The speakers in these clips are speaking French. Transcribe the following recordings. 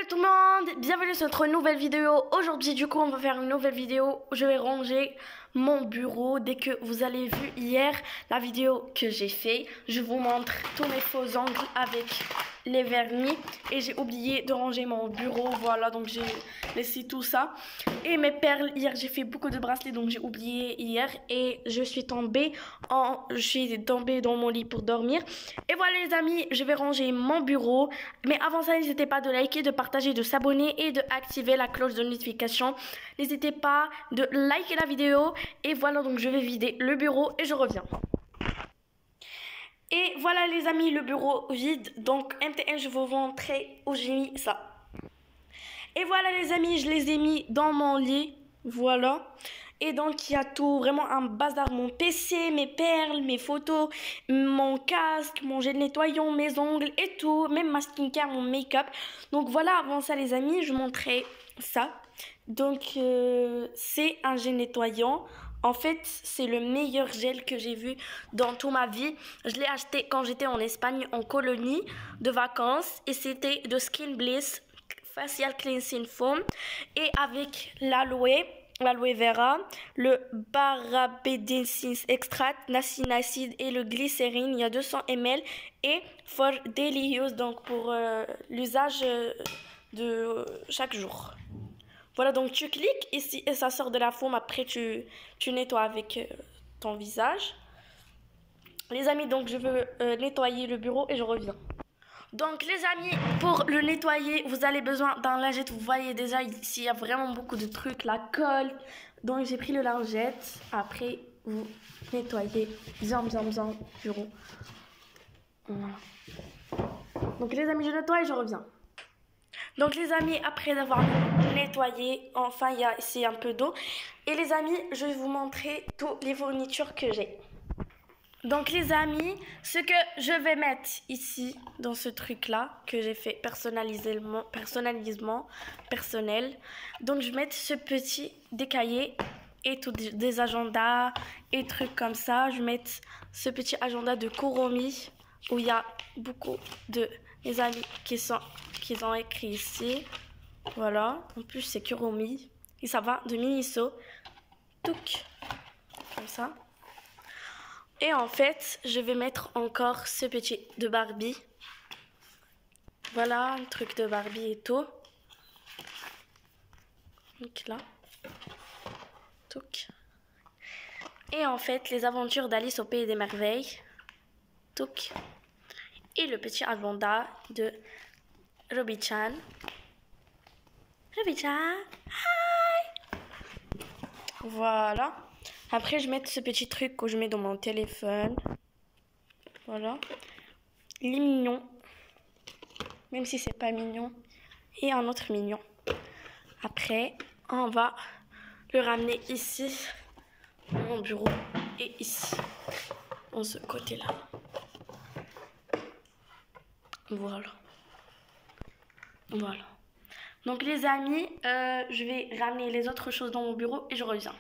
Hello tout le monde, bienvenue sur notre nouvelle vidéo. Aujourd'hui du coup on va faire une nouvelle vidéo où je vais ranger mon bureau. Dès que vous avez vu hier la vidéo que j'ai fait, je vous montre tous mes faux angles avec les vernis. Et j'ai oublié de ranger mon bureau, voilà, donc j'ai laissé tout ça. Et mes perles, hier j'ai fait beaucoup de bracelets donc j'ai oublié hier. Et je suis tombée dans mon lit pour dormir. Et voilà les amis, je vais ranger mon bureau. Mais avant ça, n'hésitez pas de liker, de partager, de s'abonner et de activer la cloche de notification. N'hésitez pas de liker la vidéo. Et voilà, donc je vais vider le bureau et je reviens. Et voilà les amis, le bureau vide. Donc MTN, je vais vous montrer où j'ai mis ça. Et voilà les amis, je les ai mis dans mon lit. Voilà. Et donc il y a tout, vraiment un bazar. Mon PC, mes perles, mes photos, mon casque, mon gel nettoyant, mes ongles et tout. Même ma skincare, mon make-up. Donc voilà, avant ça les amis, je vous montrais ça. Donc c'est un gel nettoyant. En fait, c'est le meilleur gel que j'ai vu dans toute ma vie. Je l'ai acheté quand j'étais en Espagne en colonie de vacances. Et c'était de Skin Bliss Facial Cleansing Foam. Et avec l'aloe vera, le Barbadensis Extract, Nasinacide et le glycérine. Il y a 200 ml. Et for daily use, donc pour l'usage de chaque jour. Voilà, donc tu cliques ici et ça sort de la foam. Après, tu nettoies avec ton visage. Les amis, donc je veux nettoyer le bureau et je reviens. Donc les amis, pour le nettoyer, vous avez besoin d'un lingette. Vous voyez déjà ici, il y a vraiment beaucoup de trucs. La colle. Donc j'ai pris le lingette. Après, vous nettoyez bien le bureau. Voilà. Donc les amis, je nettoie et je reviens. Donc les amis, après avoir nettoyé, enfin il y a ici un peu d'eau. Et les amis, je vais vous montrer toutes les fournitures que j'ai. Donc les amis, ce que je vais mettre ici, dans ce truc là, que j'ai fait personnel. Donc je vais mettre ce petit décaillé et tout des agendas et trucs comme ça. Je vais mettre ce petit agenda de Kuromi où il y a beaucoup de mes amis qui ont écrit ici. Voilà, en plus c'est Kuromi et ça va de Miniso. Touk, comme ça. Et en fait, je vais mettre encore ce petit de Barbie. Voilà, un truc de Barbie et tout. Donc là. Touk. Et en fait, les aventures d'Alice au Pays des Merveilles. Touk. Et le petit agenda de Robi-chan. Robi-chan. Hi! Voilà. Après, je mets ce petit truc que je mets dans mon téléphone. Voilà. Il est mignon. Même si c'est pas mignon. Et un autre mignon. Après, on va le ramener ici. Dans mon bureau. Et ici. Dans ce côté-là. Voilà. Voilà. Donc les amis, je vais ramener les autres choses dans mon bureau et je reviens.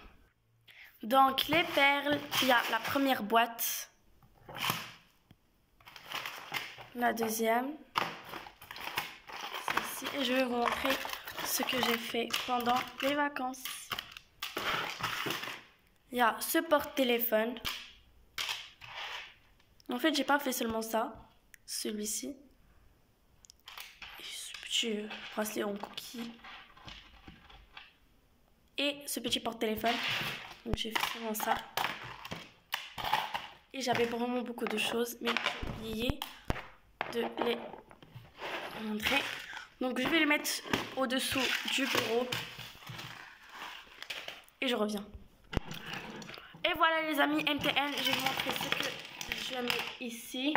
Donc les perles, il y a la première boîte, la deuxième, celle-ci, et je vais vous montrer ce que j'ai fait pendant les vacances. Il y a ce porte-téléphone. En fait, j'ai pas fait seulement ça, celui-ci, et ce petit bracelet en coquille, et ce petit porte-téléphone. Donc j'ai fait vraiment ça. Et j'avais vraiment beaucoup de choses, mais j'ai oublié de les montrer. Donc je vais les mettre au-dessous du bureau. Et je reviens. Et voilà les amis, MTN, je vais vous montrer ce que je mets ici.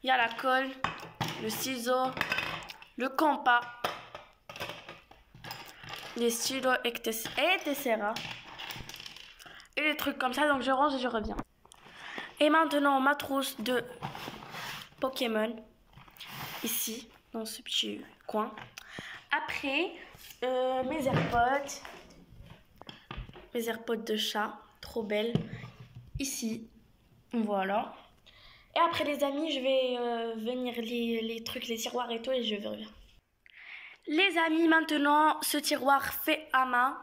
Il y a la colle, le ciseau, le compas, les stylos etc. Et des trucs comme ça, donc je range et je reviens. Et maintenant, ma trousse de Pokémon, ici, dans ce petit coin. Après, mes AirPods de chat, trop belles, ici, voilà. Et après les amis, je vais venir les trucs, les tiroirs et tout, et je reviens. Les amis, maintenant, ce tiroir fait à main.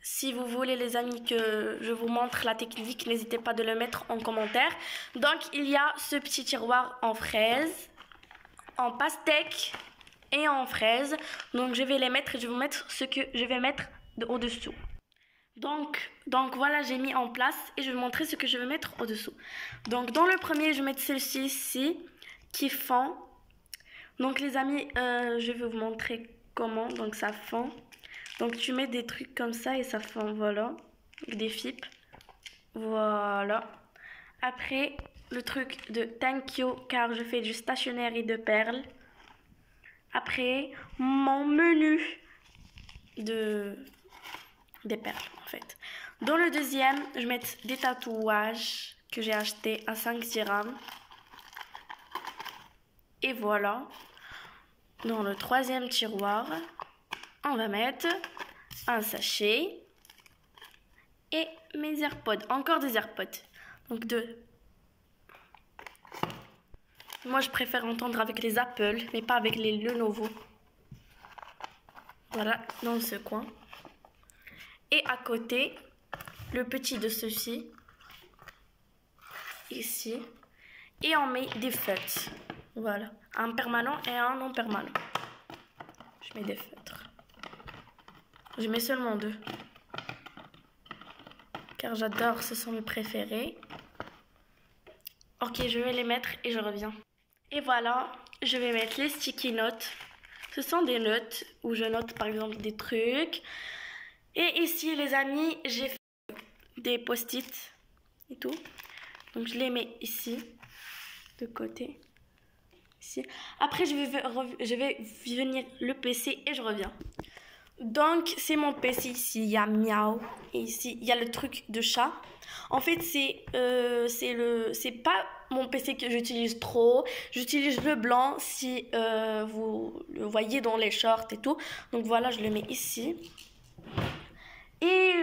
Si vous voulez, les amis, que je vous montre la technique, n'hésitez pas de le mettre en commentaire. Donc, il y a ce petit tiroir en fraise, en pastèque et en fraise. Donc, je vais les mettre et je vais vous mettre ce que je vais mettre au-dessous. Donc voilà, j'ai mis en place et je vais vous montrer ce que je vais mettre au-dessous. Donc, dans le premier, je vais mettre celle-ci ici, qui fond. Donc, les amis, je vais vous montrer comment. Donc, ça fond. Donc tu mets des trucs comme ça et ça fond, voilà, des fipes, voilà. Après, le truc de thank you, car je fais du stationnaire et de perles. Après, mon menu des perles, en fait. Dans le deuxième, je vais mettre des tatouages que j'ai achetés à 5 dirhams. Et voilà. Dans le troisième tiroir, on va mettre un sachet et mes AirPods. Encore des AirPods. Donc 2. Moi, je préfère entendre avec les Apple, mais pas avec les Lenovo. Voilà, dans ce coin. Et à côté, le petit de ceci. Ici. Et on met des feutres. Voilà. Un permanent et un non permanent. Je mets des feutres. Je mets seulement 2. Car j'adore, ce sont mes préférés. Ok, je vais les mettre et je reviens. Et voilà, je vais mettre les sticky notes. Ce sont des notes où je note par exemple des trucs. Et ici, les amis, j'ai fait des post-it et tout. Donc je les mets ici, de côté. Ici. Après, je vais venir le PC et je reviens. Donc, c'est mon PC ici, il y a miaou. Et ici, il y a le truc de chat. En fait, c'est pas mon PC que j'utilise trop. J'utilise le blanc si vous le voyez dans les shorts et tout. Donc voilà, je le mets ici. Et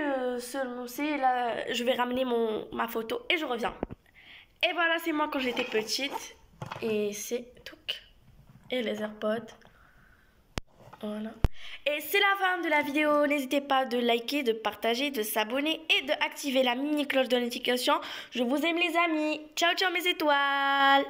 là, je vais ramener ma photo et je reviens. Et voilà, c'est moi quand j'étais petite. Et c'est tout. Et les AirPods. Voilà. Et c'est la fin de la vidéo. N'hésitez pas de liker, de partager, de s'abonner et d'activer la mini cloche de notification. Je vous aime les amis. Ciao ciao mes étoiles.